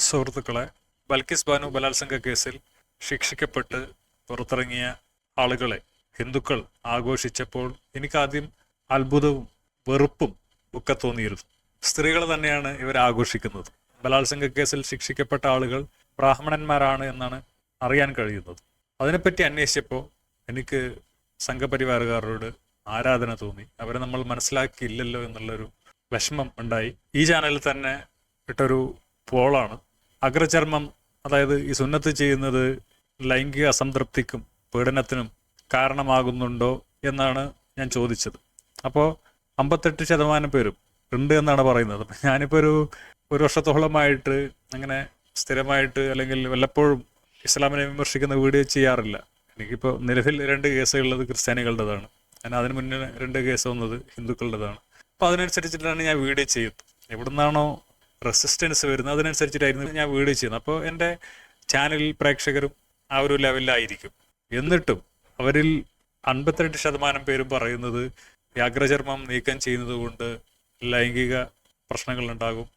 സുഹൃത്തുക്കളെ, ബൽക്കിസ് ബാനു ബലാത്സംഗ കേസിൽ ശിക്ഷിക്കപ്പെട്ട് പുറത്തിറങ്ങിയ ആളുകളെ ഹിന്ദുക്കൾ ആഘോഷിച്ചപ്പോൾ എനിക്കാദ്യം അത്ഭുതവും വെറുപ്പും ഒക്കെ തോന്നിയിരുന്നു. സ്ത്രീകൾ തന്നെയാണ് ഇവർ ആഘോഷിക്കുന്നത്. ബലാത്സംഗ കേസിൽ ശിക്ഷിക്കപ്പെട്ട ആളുകൾ ബ്രാഹ്മണന്മാരാണ് എന്നാണ് അറിയാൻ കഴിയുന്നത്. അതിനെപ്പറ്റി അന്വേഷിച്ചപ്പോൾ എനിക്ക് സംഘപരിവാറുകാരോട് ആരാധന തോന്നി. അവരെ നമ്മൾ മനസ്സിലാക്കിയില്ലല്ലോ എന്നുള്ളൊരു വിഷമം ഉണ്ടായി. ഈ ചാനലിൽ തന്നെ ഇട്ടൊരു പോളാണ്. അഗ്രചർമ്മം, അതായത് ഈ സുന്നത്ത് ചെയ്യുന്നത് ലൈംഗിക അസംതൃപ്തിക്കും പീഡനത്തിനും കാരണമാകുന്നുണ്ടോ എന്നാണ് ഞാൻ ചോദിച്ചത്. അപ്പോൾ 58% പേരും ഉണ്ട് എന്നാണ് പറയുന്നത്. അപ്പം ഞാനിപ്പോൾ ഒരു വർഷത്തോളമായിട്ട് അങ്ങനെ സ്ഥിരമായിട്ട് അല്ലെങ്കിൽ വല്ലപ്പോഴും ഇസ്ലാമിനെ വിമർശിക്കുന്ന വീഡിയോ ചെയ്യാറില്ല. എനിക്കിപ്പോൾ നിലവിൽ 2 കേസുകളുള്ളത് ക്രിസ്ത്യാനികളുടേതാണ്. അതിന് മുന്നേ 2 കേസ് വന്നത് ഹിന്ദുക്കളുടേതാണ്. അപ്പോൾ അതിനനുസരിച്ചിട്ടാണ് ഞാൻ വീഡിയോ ചെയ്യുന്നത്. എവിടുന്നാണോ റെസിസ്റ്റൻസ് വരുന്നത് അതിനനുസരിച്ചിട്ടായിരുന്നു ഞാൻ വീഡിയോ ചെയ്യുന്നത്. അപ്പോൾ എൻ്റെ ചാനലിൽ പ്രേക്ഷകരും ആ ഒരു ലെവലിലായിരിക്കും. എന്നിട്ടും അവരിൽ 58% പേരും പറയുന്നത് ഈ അഗ്രചർമ്മം നീക്കം ചെയ്യുന്നത് കൊണ്ട് ലൈംഗിക പ്രശ്നങ്ങളുണ്ടാകും,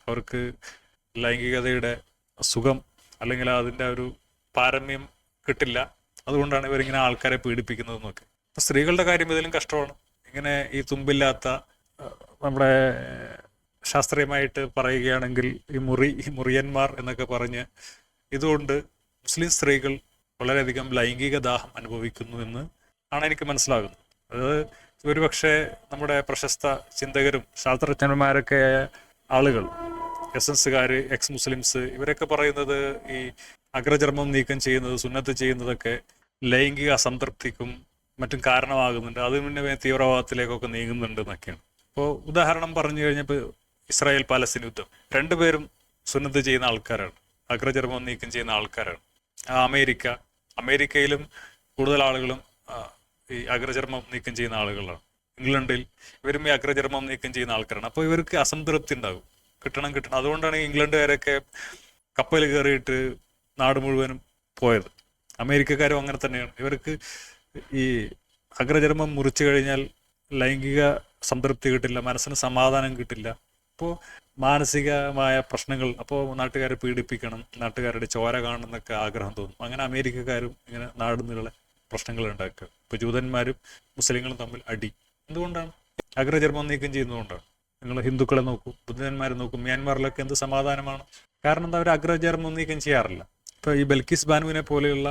അവർക്ക് ലൈംഗികതയുടെ സുഖം അല്ലെങ്കിൽ അതിൻ്റെ ഒരു പാരമ്യം കിട്ടില്ല, അതുകൊണ്ടാണ് ഇവരിങ്ങനെ ആൾക്കാരെ പീഡിപ്പിക്കുന്നതെന്നൊക്കെ. അപ്പോൾ സ്ത്രീകളുടെ കാര്യം ഇതിലും കഷ്ടമാണ്. ഇങ്ങനെ ഈ തുമ്പില്ലാത്ത നമ്മുടെ ശാസ്ത്രീയമായിട്ട് പറയുകയാണെങ്കിൽ ഈ മുറിയന്മാർ എന്നൊക്കെ പറഞ്ഞ് ഇതുകൊണ്ട് മുസ്ലിം സ്ത്രീകൾ വളരെയധികം ലൈംഗിക ദാഹം അനുഭവിക്കുന്നു എന്ന് ആണ് എനിക്ക് മനസ്സിലാകുന്നത്. അത് ഒരുപക്ഷെ നമ്മുടെ പ്രശസ്ത ചിന്തകരും ശാസ്ത്രജ്ഞന്മാരൊക്കെ ആയ ആളുകൾ, എസൻസുകാർ, എക്സ് മുസ്ലിംസ്, ഇവരൊക്കെ പറയുന്നത് ഈ അഗ്രചർമ്മം നീക്കം ചെയ്യുന്നത്, സുന്നത്ത് ചെയ്യുന്നതൊക്കെ ലൈംഗിക അസംതൃപ്തിക്കും മറ്റും കാരണമാകുന്നുണ്ട്, അത് പിന്നെ തീവ്രവാദത്തിലേക്കൊക്കെ നീങ്ങുന്നുണ്ട് എന്നൊക്കെയാണ്. ഇപ്പോൾ ഉദാഹരണം പറഞ്ഞു കഴിഞ്ഞപ്പോൾ ഇസ്രായേൽ പാലസ്തീൻ യുദ്ധം, 2 പേരും സുന്നത്ത് ചെയ്യുന്ന ആൾക്കാരാണ്, അഗ്രചർമ്മം നീക്കം ചെയ്യുന്ന ആൾക്കാരാണ്. അമേരിക്കയിലും കൂടുതൽ ആളുകളും ഈ അഗ്രചർമ്മം നീക്കം ചെയ്യുന്ന ആളുകളാണ്. ഇംഗ്ലണ്ടിൽ ഇവരും ഈ അഗ്രചർമ്മം നീക്കം ചെയ്യുന്ന ആൾക്കാരാണ്. അപ്പോൾ ഇവർക്ക് അസംതൃപ്തി ഉണ്ടാകും, കിട്ടണം. അതുകൊണ്ടാണ് ഇംഗ്ലണ്ടുകാരൊക്കെ കപ്പൽ കയറിയിട്ട് നാട് മുഴുവനും പോയത്. അമേരിക്കക്കാരും അങ്ങനെ തന്നെയാണ്. ഇവർക്ക് ഈ അഗ്രചർമ്മം മുറിച്ചു കഴിഞ്ഞാൽ ലൈംഗിക സംതൃപ്തി കിട്ടില്ല, മനസ്സിന് സമാധാനം കിട്ടില്ല. അപ്പോൾ മാനസികമായ പ്രശ്നങ്ങൾ, അപ്പോൾ നാട്ടുകാരെ പീഡിപ്പിക്കണം, നാട്ടുകാരുടെ ചോര കാണുന്നൊക്കെ ആഗ്രഹം തോന്നും. അങ്ങനെ അമേരിക്കക്കാരും ഇങ്ങനെ നാടുനീളെ പ്രശ്നങ്ങൾ ഉണ്ടാക്കുക. ഇപ്പോൾ ജൂതന്മാരും മുസ്ലിങ്ങളും തമ്മിൽ അടി എന്തുകൊണ്ടാണ്? അഗ്രചർമ്മം നീക്കം ചെയ്യുന്നതുകൊണ്ടാണ്. നിങ്ങൾ ഹിന്ദുക്കളെ നോക്കൂ, ബുദ്ധന്മാരെ നോക്കൂ, മ്യാൻമാറിലൊക്കെ എന്ത് സമാധാനമാണ്. കാരണം എന്താ, അവർ അഗ്രചർമ്മം നീക്കം ചെയ്യാറില്ല. ഇപ്പോൾ ഈ ബൽക്കിസ് ബാനുവിനെ പോലെയുള്ള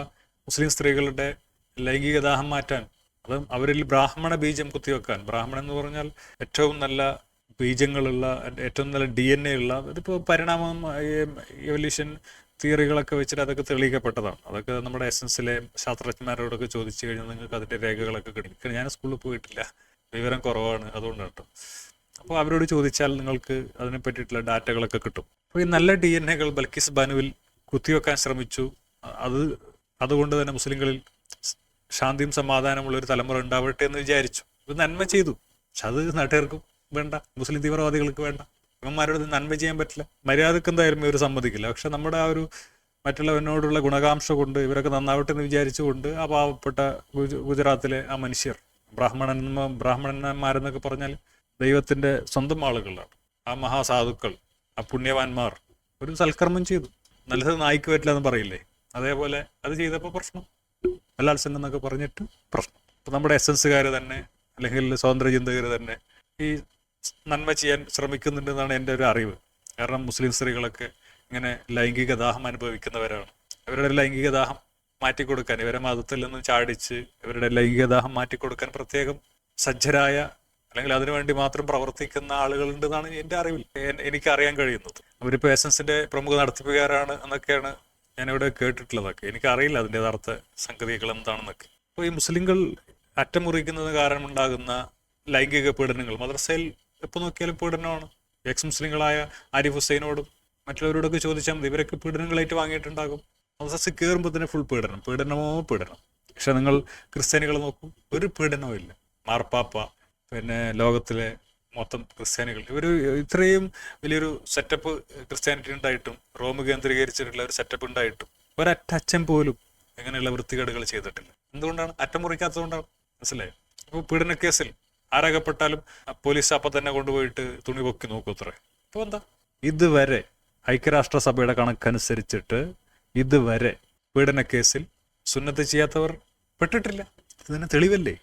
മുസ്ലിം സ്ത്രീകളുടെ ലൈംഗിക ദാഹം മാറ്റാൻ, അത് അവരിൽ ബ്രാഹ്മണ ബീജം കുത്തിവെക്കാൻ, ബ്രാഹ്മണൻ എന്ന് പറഞ്ഞാൽ ഏറ്റവും നല്ല ബീജങ്ങളുള്ള, ഏറ്റവും നല്ല DNA ഉള്ള, ഇതിപ്പോൾ പരിണാമം, എവല്യൂഷൻ തിയറികളൊക്കെ വെച്ചിട്ട് അതൊക്കെ തെളിയിക്കപ്പെട്ടതാണ്. അതൊക്കെ നമ്മുടെ എസൻസിലെ ശാസ്ത്രജ്ഞന്മാരോടൊക്കെ ചോദിച്ചു കഴിഞ്ഞാൽ നിങ്ങൾക്ക് അതിൻ്റെ രേഖകളൊക്കെ കിട്ടും. ഞാൻ സ്കൂളിൽ പോയിട്ടില്ല, വിവരം കുറവാണ്, അതുകൊണ്ടാണ് കേട്ടോ. അപ്പോൾ അവരോട് ചോദിച്ചാൽ നിങ്ങൾക്ക് അതിനെ പറ്റിയിട്ടുള്ള ഡാറ്റകളൊക്കെ കിട്ടും. അപ്പോൾ ഈ നല്ല DNA ബൽക്കിസ് ബാനുവിൽ കുത്തിവെക്കാൻ ശ്രമിച്ചു. അതുകൊണ്ട് തന്നെ മുസ്ലിങ്ങളിൽ ശാന്തിയും സമാധാനമുള്ളൊരു തലമുറ ഉണ്ടാവട്ടെ എന്ന് വിചാരിച്ചു. ഇത് നന്മ ചെയ്തു. പക്ഷെ അത് നാട്ടുകാർക്കും വേണ്ട, മുസ്ലിം തീവ്രവാദികൾക്ക് വേണ്ട. ഇവന്മാരോട് നന്മ ചെയ്യാൻ പറ്റില്ല. മര്യാദക്ക് എന്തായാലും ഇവർ സമ്മതിക്കില്ല. പക്ഷെ നമ്മുടെ ആ ഒരു മറ്റുള്ളവനോടുള്ള ഗുണകാംക്ഷ കൊണ്ട് ഇവരൊക്കെ നന്നാവട്ടെ എന്ന് വിചാരിച്ചുകൊണ്ട് ആ പാവപ്പെട്ട ഗുജറാത്തിലെ ആ മനുഷ്യർ, ബ്രാഹ്മണന്മാരെന്നൊക്കെ പറഞ്ഞാൽ ദൈവത്തിൻ്റെ സ്വന്തം ആളുകളാണ്, ആ മഹാസാധുക്കൾ, ആ പുണ്യവാന്മാർ ഒരു സൽക്കർമ്മം ചെയ്തു. നല്ലത് നായ്ക്ക് പറ്റില്ല എന്ന് പറയില്ലേ, അതേപോലെ അത് ചെയ്തപ്പോൾ പ്രശ്നം, ബലാത്സംഗം എന്നൊക്കെ പറഞ്ഞിട്ട് പ്രശ്നം. ഇപ്പം നമ്മുടെ എസൻസുകാർ തന്നെ അല്ലെങ്കിൽ സ്വാതന്ത്ര്യ ചിന്തകർ തന്നെ ഈ നന്മ ചെയ്യാൻ ശ്രമിക്കുന്നുണ്ടെന്നാണ് എൻ്റെ ഒരു അറിവ്. കാരണം മുസ്ലിം സ്ത്രീകളൊക്കെ ഇങ്ങനെ ലൈംഗിക ദാഹം അനുഭവിക്കുന്നവരാണ്. ഇവരുടെ ലൈംഗിക ദാഹം മാറ്റിക്കൊടുക്കാൻ, ഇവരെ മതത്തിൽ നിന്ന് ചാടിച്ച് ഇവരുടെ ലൈംഗിക ദാഹം മാറ്റിക്കൊടുക്കാൻ പ്രത്യേകം സജ്ജരായ അല്ലെങ്കിൽ അതിനുവേണ്ടി മാത്രം പ്രവർത്തിക്കുന്ന ആളുകളുണ്ടെന്നാണ് എൻ്റെ അറിവിൽ എനിക്കറിയാൻ കഴിയുന്നത്. അവരിപ്പോൾ എസൻസിൻ്റെ പ്രമുഖ നടത്തിപ്പുകാരാണ് എന്നൊക്കെയാണ് ഞാനിവിടെ കേട്ടിട്ടുള്ളതൊക്കെ. എനിക്കറിയില്ല അതിൻ്റെ യഥാർത്ഥ സംഗതികൾ എന്താണെന്നൊക്കെ. അപ്പോൾ ഈ മുസ്ലിങ്ങൾ അറ്റമുറിക്കുന്നത് കാരണം ഉണ്ടാകുന്ന ലൈംഗിക പീഡനങ്ങൾ മദ്രസയിൽ എപ്പോൾ നോക്കിയാലും പീഡനമാണ്. എക്സ് മുസ്ലിങ്ങളായ ആരിഫ് ഹുസൈനോടും മറ്റുള്ളവരോടൊക്കെ ചോദിച്ചാൽ മതി, ഇവരൊക്കെ പീഡനങ്ങളായിട്ട് വാങ്ങിയിട്ടുണ്ടാകും. മദ്രസ കയറുമ്പോൾ തന്നെ ഫുൾ പീഡനം. പക്ഷെ നിങ്ങൾ ക്രിസ്ത്യാനികൾ നോക്കൂ, ഒരു പീഡനവും ഇല്ല. മാർപ്പാപ്പ, പിന്നെ ലോകത്തിലെ മൊത്തം ക്രിസ്ത്യാനികൾ, ഇവർ ഇത്രയും വലിയൊരു സെറ്റപ്പ് ക്രിസ്ത്യാനിറ്റി ഉണ്ടായിട്ടും, റോം കേന്ദ്രീകരിച്ചിട്ടുള്ള ഒരു സെറ്റപ്പ് ഉണ്ടായിട്ടും ഒരറ്റം പോലും ഇങ്ങനെയുള്ള വൃത്തികേടുകൾ ചെയ്തിട്ടില്ല. എന്തുകൊണ്ടാണ്? അറ്റം മുറിക്കാത്തതുകൊണ്ടാണ്. മനസ്സിലായോ? അപ്പോൾ പീഡനക്കേസിൽ ആരകപ്പെട്ടാലും പോലീസ് അപ്പം തന്നെ കൊണ്ടുപോയിട്ട് തുണി പൊക്കി നോക്കൂ അത്രേ. അപ്പോൾ എന്താ, ഇതുവരെ ഐക്യരാഷ്ട്രസഭയുടെ കണക്കനുസരിച്ചിട്ട് ഇതുവരെ പീഡനക്കേസിൽ സുന്നത്ത് ചെയ്യാത്തവർ പെട്ടിട്ടില്ല. ഇതിന് തെളിവല്ലേ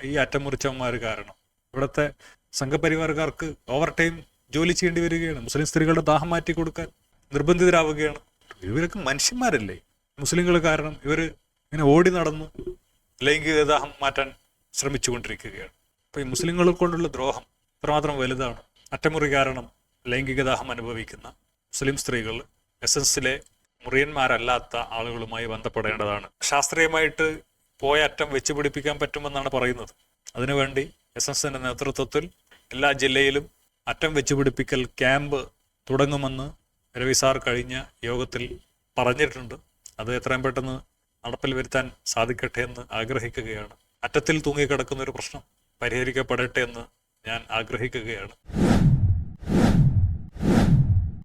ഈ അറ്റമുറിച്ചവന്മാർ കാരണം. ഇവിടുത്തെ സംഘപരിവാറുകാർക്ക് ഓവർ ടൈം ജോലി ചെയ്യേണ്ടി വരികയാണ്. മുസ്ലിം സ്ത്രീകളുടെ ദാഹം മാറ്റി കൊടുക്കാൻ നിർബന്ധിതരാവുകയാണ്. ഇവരൊക്കെ മനുഷ്യന്മാരല്ലേ? മുസ്ലിങ്ങൾ കാരണം ഇവർ ഇങ്ങനെ ഓടി നടന്ന് ലൈംഗിക ദാഹം മാറ്റാൻ ശ്രമിച്ചുകൊണ്ടിരിക്കുകയാണ്. അപ്പോൾ ഈ മുസ്ലിങ്ങളെ കൊണ്ടുള്ള ദ്രോഹം അത്രമാത്രം വലുതാണ്. അറ്റമുറി കാരണം ലൈംഗിക ദാഹം അനുഭവിക്കുന്ന മുസ്ലിം സ്ത്രീകൾ എസൻസിലെ മുറിയന്മാരല്ലാത്ത ആളുകളുമായി ബന്ധപ്പെടേണ്ടതാണ്. ശാസ്ത്രീയമായിട്ട് പോയ അറ്റം വെച്ച് പിടിപ്പിക്കാൻ പറ്റുമെന്നാണ് പറയുന്നത്. അതിനുവേണ്ടി എസൻസിന്റെ നേതൃത്വത്തിൽ എല്ലാ ജില്ലയിലും അറ്റം വെച്ച് പിടിപ്പിക്കൽ ക്യാമ്പ് തുടങ്ങുമെന്ന് രവി സാർ കഴിഞ്ഞ യോഗത്തിൽ പറഞ്ഞിട്ടുണ്ട്. അത് എത്രയും പെട്ടെന്ന് നടപ്പിൽ വരുത്താൻ സാധിക്കട്ടെ എന്ന് ആഗ്രഹിക്കുകയാണ്. അറ്റത്തിൽ തൂങ്ങിക്കിടക്കുന്ന ഒരു പ്രശ്നം പരിഹരിക്കപ്പെടട്ടെ എന്ന് ഞാൻ ആഗ്രഹിക്കുകയാണ്.